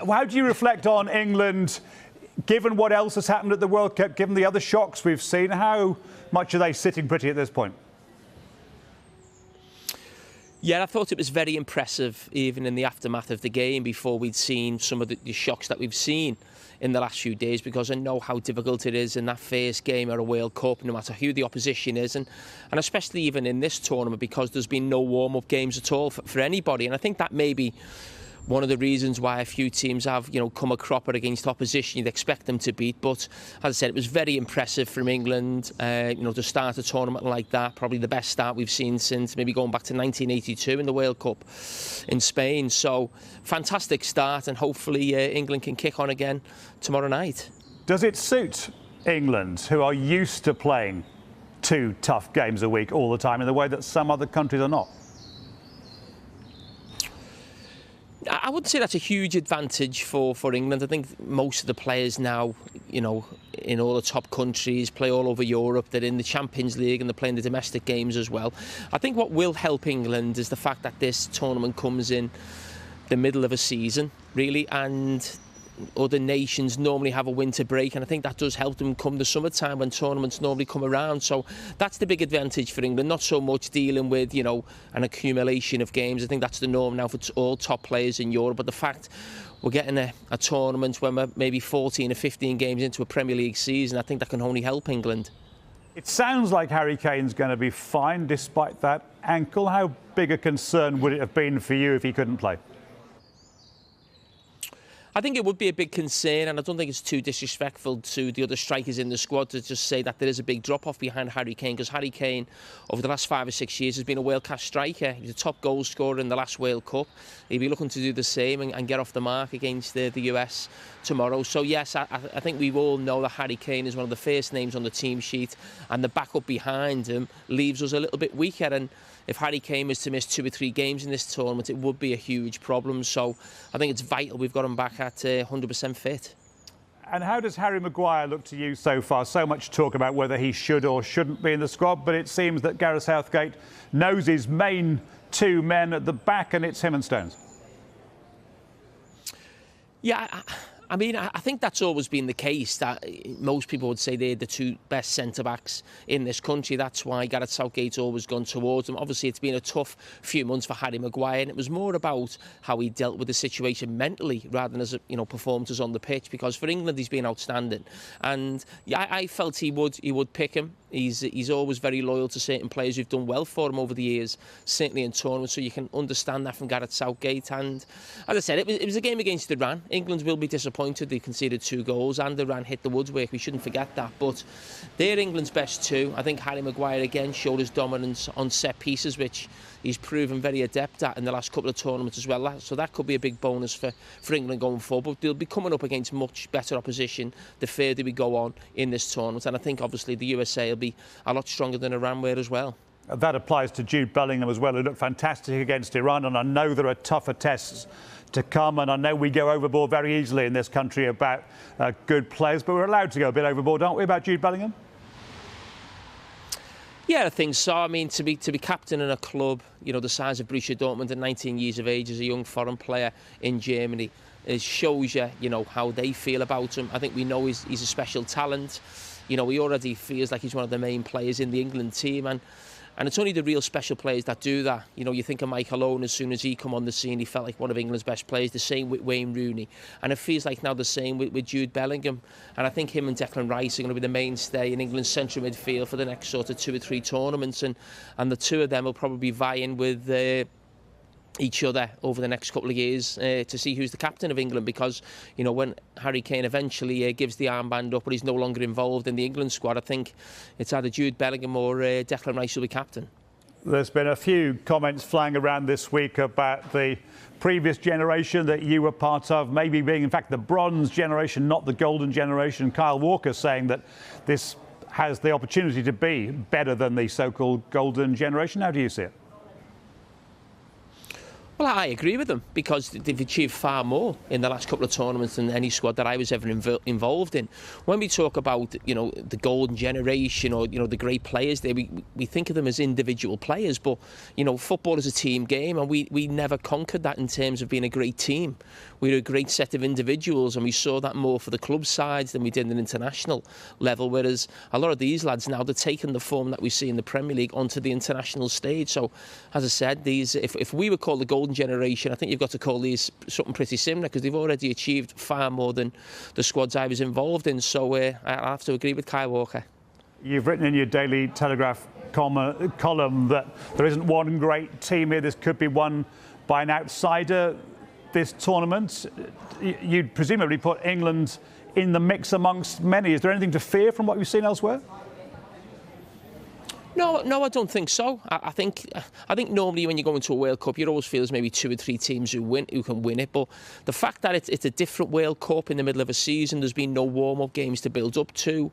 How do you reflect on England, given what else has happened at the World Cup, given the other shocks we've seen? How much are they sitting pretty at this point? Yeah, I thought it was very impressive, even in the aftermath of the game, before we'd seen some of the shocks that we've seen in the last few days, because I know how difficult it is in that first game at a World Cup, no matter who the opposition is, and especially even in this tournament, because there's been no warm-up games at all for anybody. And I think that may be one of the reasons why a few teams have, come a cropper against opposition you'd expect them to beat. But as I said, it was very impressive from England, to start a tournament like that. Probably the best start we've seen since maybe going back to 1982 in the World Cup in Spain. So fantastic start, and hopefully England can kick on again tomorrow night. Does it suit England, who are used to playing 2 tough games a week all the time, in the way that some other countries are not? I wouldn't say that's a huge advantage for England. I think most of the players now, in all the top countries, play all over Europe. They're in the Champions League and they're playing the domestic games as well. I think what will help England is the fact that this tournament comes in the middle of a season, really, and other nations normally have a winter break, and I think that does help them come the summertime when tournaments normally come around. So that's the big advantage for England, not so much dealing with, an accumulation of games. I think that's the norm now for all top players in Europe, but the fact we're getting a tournament when we're maybe 14 or 15 games into a Premier League season, I think that can only help England. It sounds like Harry Kane's going to be fine despite that ankle. How big a concern would it have been for you if he couldn't play? I think it would be a big concern, and I don't think it's too disrespectful to the other strikers in the squad to just say that there is a big drop-off behind Harry Kane, because Harry Kane, over the last 5 or 6 years, has been a world-class striker. He was a top goal scorer in the last World Cup. He'll be looking to do the same and get off the mark against the US tomorrow. So, yes, I think we all know that Harry Kane is one of the first names on the team sheet, and the backup behind him leaves us a little bit weaker. And if Harry Kane was to miss 2 or 3 games in this tournament, it would be a huge problem. So I think it's vital we've got him back at 100% fit. And how does Harry Maguire look to you so far? So much talk about whether he should or shouldn't be in the squad, but it seems that Gareth Southgate knows his main 2 men at the back, and it's him and Stones. Yeah, I mean, I think that's always been the case, that most people would say they're the 2 best centre-backs in this country. That's why Gareth Southgate's always gone towards them. Obviously, it's been a tough few months for Harry Maguire, and it was more about how he dealt with the situation mentally rather than as, performances on the pitch, because for England, he's been outstanding. And yeah, I felt he would pick him. He's always very loyal to certain players who've done well for him over the years, certainly in tournaments, so you can understand that from Gareth Southgate. And as I said, it was a game against Iran. England will be disappointed. They conceded 2 goals and Iran hit the woodwork. We shouldn't forget that. But they're England's best 2. I think Harry Maguire again showed his dominance on set pieces, which he's proven very adept at in the last couple of tournaments as well. So that could be a big bonus for England going forward. But they'll be coming up against much better opposition the further we go on in this tournament. And I think obviously the USA will be a lot stronger than Iran were as well. That applies to Jude Bellingham as well, who looked fantastic against Iran, and I know there are tougher tests to come, and I know we go overboard very easily in this country about good players, but we're allowed to go a bit overboard, aren't we, about Jude Bellingham? Yeah, I think so. I mean, to be captain in a club, the size of Borussia Dortmund at 19 years of age as a young foreign player in Germany, it shows you, how they feel about him. I think we know he's a special talent. He already feels like he's one of the main players in the England team, and it's only the real special players that do that. You think of Michael Owen, as soon as he come on the scene, he felt like one of England's best players. The same with Wayne Rooney. And it feels like now the same with Jude Bellingham. And I think him and Declan Rice are going to be the mainstay in England's central midfield for the next sort of 2 or 3 tournaments. And the 2 of them will probably be vying with each other over the next couple of years to see who's the captain of England, because when Harry Kane eventually gives the armband up, but he's no longer involved in the England squad, I think it's either Jude Bellingham or Declan Rice will be captain. There's been a few comments flying around this week about the previous generation that you were part of, maybe being in fact the bronze generation, not the golden generation. Kyle Walker saying that this has the opportunity to be better than the so-called golden generation. How do you see it? Well, I agree with them because they've achieved far more in the last couple of tournaments than any squad that I was ever involved in. When we talk about, the golden generation or, the great players there, we think of them as individual players, but, football is a team game and we never conquered that in terms of being a great team. We were a great set of individuals and we saw that more for the club sides than we did at an international level, whereas a lot of these lads now, they're taking the form that we see in the Premier League onto the international stage. So, as I said, if we were called the golden generation, I think you've got to call these something pretty similar because they've already achieved far more than the squads I was involved in. So I have to agree with Kyle Walker. You've written in your Daily Telegraph column that there isn't one great team here. This could be won by an outsider, this tournament. You'd presumably put England in the mix amongst many. Is there anything to fear from what you've seen elsewhere? No, I don't think so. I think normally when you go into a World Cup, you always feel there's maybe 2 or 3 teams who can win it. But the fact that it's a different World Cup in the middle of a season, there's been no warm-up games to build up to.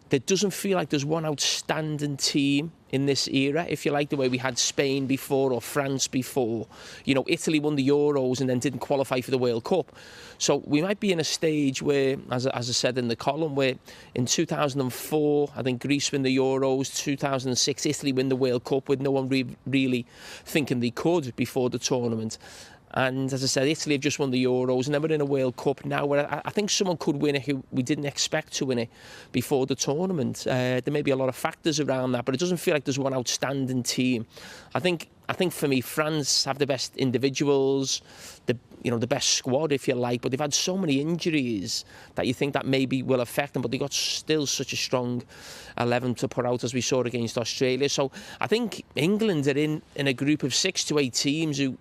There doesn't feel like there's one outstanding team in this era, if you like, the way we had Spain before or France before. Italy won the Euros and then didn't qualify for the World Cup. So we might be in a stage where, as I said in the column, where in 2004, I think Greece win the Euros, 2006, Italy win the World Cup with no one really thinking they could before the tournament. And as I said, Italy have just won the Euros and then we're in a World Cup now where I think someone could win it who we didn't expect to win it before the tournament. There may be a lot of factors around that, but it doesn't feel like there's one outstanding team. I think for me, France have the best individuals, the best squad, if you like, but they've had so many injuries that you think that maybe will affect them, but they've got still such a strong 11 to put out as we saw against Australia. So I think England are in a group of 6 to 8 teams who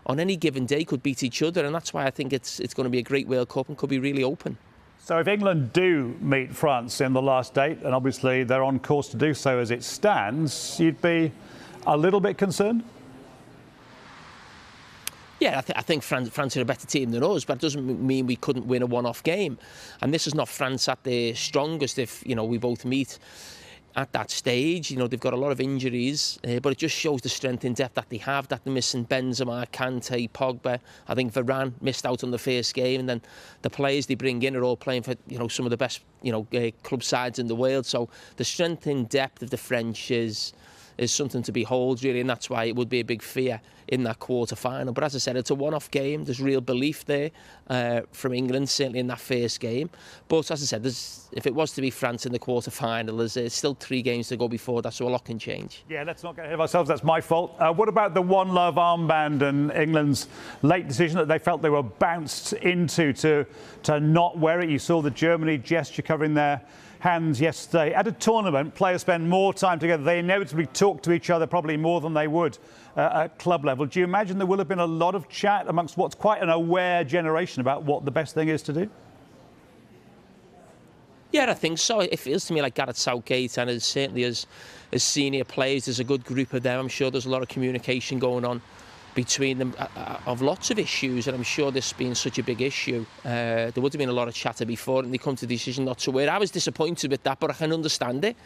on any given day could beat each other, and that's why I think it's going to be a great World Cup and could be really open. So if England do meet France in the last 8, and obviously they're on course to do so as it stands, you'd be a little bit concerned? Yeah, I think France are a better team than us, but it doesn't mean we couldn't win a one-off game. And this is not France at their strongest if, we both meet at that stage. They've got a lot of injuries, but it just shows the strength in depth that they have, that they're missing Benzema, Kante, Pogba. I think Varane missed out on the first game, and then the players they bring in are all playing for, some of the best, club sides in the world. So the strength in depth of the French is something to behold, really, and that's why it would be a big fear in that quarter-final. But as I said, it's a one-off game. There's real belief there from England, certainly in that first game. But as I said, if it was to be France in the quarter-final, there's still 3 games to go before that, so a lot can change. Yeah, let's not get ahead of ourselves. That's my fault. What about the One Love armband and England's late decision that they felt they were bounced into to not wear it? You saw the Germany gesture covering their hands yesterday. At a tournament, players spend more time together. They inevitably talk to each other probably more than they would at club level. Do you imagine there will have been a lot of chat amongst what's quite an aware generation about what the best thing is to do? Yeah, I think so. It feels to me like Gareth Southgate and certainly as senior players, there's a good group of them. I'm sure there's a lot of communication going on between them of lots of issues, and I'm sure this being such a big issue, there would have been a lot of chatter before, and they come to the decision not to wear. I was disappointed with that, but I can understand it.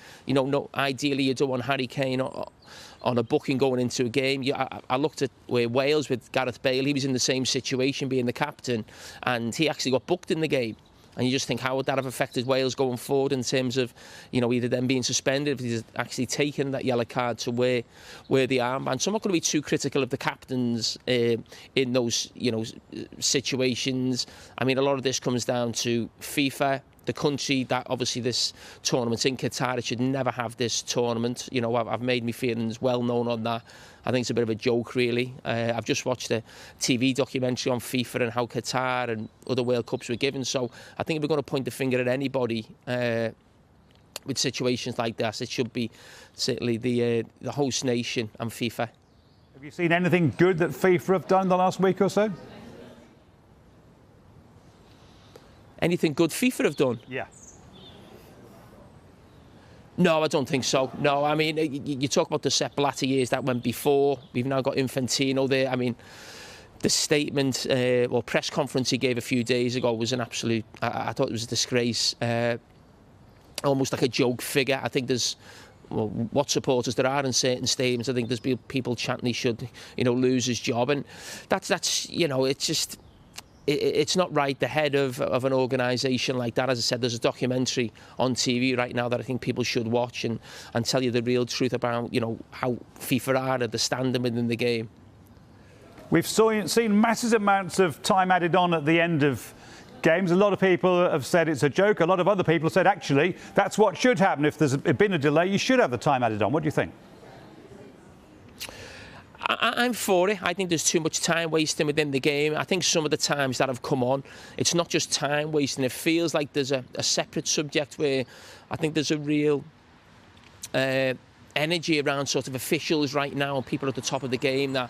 Ideally you don't want Harry Kane on a booking going into a game. I looked at Wales with Gareth Bale. He was in the same situation, being the captain, and he actually got booked in the game. And you just think, how would that have affected Wales going forward in terms of, either them being suspended, if he's actually taken that yellow card to wear the armband. So I'm not going to be too critical of the captains in those, situations. I mean, a lot of this comes down to FIFA, the country that obviously this tournament's in Qatar. It should never have this tournament. I've made my feelings well known on that. I think it's a bit of a joke, really. I've just watched a TV documentary on FIFA and how Qatar and other World Cups were given. So I think if we're going to point the finger at anybody with situations like this, it should be certainly the host nation and FIFA. Have you seen anything good that FIFA have done the last week or so? Anything good FIFA have done? Yeah. No, I don't think so. No, I mean, you talk about the Sepp Blatter years that went before. We've now got Infantino there. I mean, the statement or press conference he gave a few days ago was an absolute... I thought it was a disgrace. Almost like a joke figure. I think there's what supporters there are in certain stadiums. I think there's been people chanting he should, lose his job, and that's it's just. It's not right. The head of an organisation like that, as I said, there's a documentary on TV right now that I think people should watch and tell you the real truth about, how FIFA are at the standing within the game. We've seen massive amounts of time added on at the end of games. A lot of people have said it's a joke. A lot of other people have said, actually, that's what should happen. If there's been a delay, you should have the time added on. What do you think? I'm for it. I think there's too much time wasting within the game. I think some of the times that have come on, it's not just time wasting. It feels like there's a separate subject where I think there's a real energy around sort of officials right now and people at the top of the game that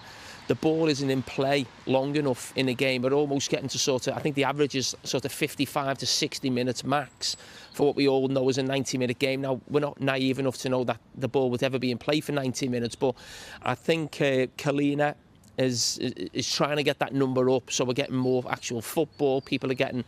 the ball isn't in play long enough in a game. We're almost getting to sort of, I think the average is sort of 55 to 60 minutes max for what we all know is a 90-minute game. Now, we're not naive enough to know that the ball would ever be in play for 90 minutes, but I think Kalina is trying to get that number up, so we're getting more actual football. People are getting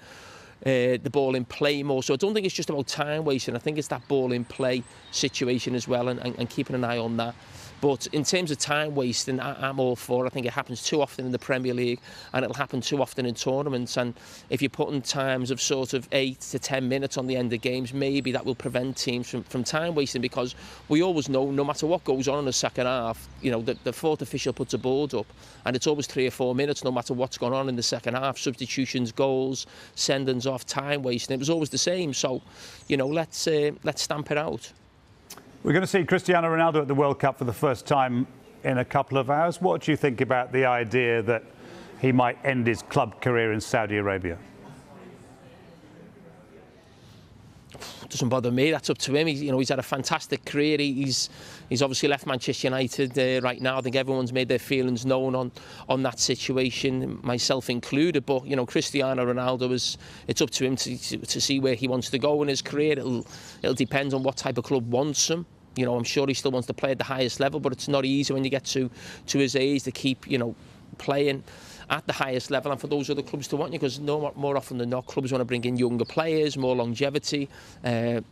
the ball in play more. So I don't think it's just about time wasting. I think it's that ball in play situation as well, and keeping an eye on that. But in terms of time wasting, I'm all for it. I think it happens too often in the Premier League, and it'll happen too often in tournaments. And if you're putting times of sort of 8 to 10 minutes on the end of games, maybe that will prevent teams from time wasting, because we always know, no matter what goes on in the second half, the fourth official puts a board up, and it's always 3 or 4 minutes, no matter what's going on in the second half. Substitutions, goals, sendings off, time wasting. It was always the same. So, let's stamp it out. We're going to see Cristiano Ronaldo at the World Cup for the first time in a couple of hours. What do you think about the idea that he might end his club career in Saudi Arabia? Doesn't bother me. That's up to him. He's had a fantastic career. He's obviously left Manchester United right now. I think everyone's made their feelings known on that situation, myself included. But Cristiano Ronaldo, it's up to him to see where he wants to go in his career. It'll depend on what type of club wants him. I'm sure he still wants to play at the highest level, but it's not easy when you get to his age to keep playing at the highest level, and for those other clubs to want you, because more often than not, clubs want to bring in younger players, more longevity. The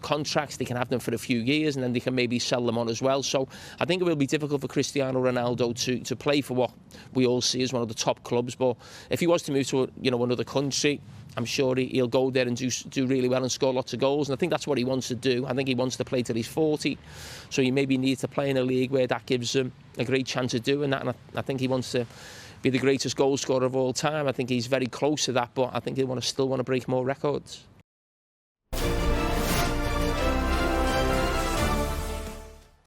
contracts, they can have them for a few years and then they can maybe sell them on as well. So I think it will be difficult for Cristiano Ronaldo to play for what we all see as one of the top clubs. But if he was to move to another country, I'm sure he'll go there and do really well and score lots of goals. And I think that's what he wants to do. I think he wants to play till he's 40. So he maybe needs to play in a league where that gives him a great chance of doing that. And I think he wants to be the greatest goal scorer of all time. I think he's very close to that, but I think he'll still want to break more records.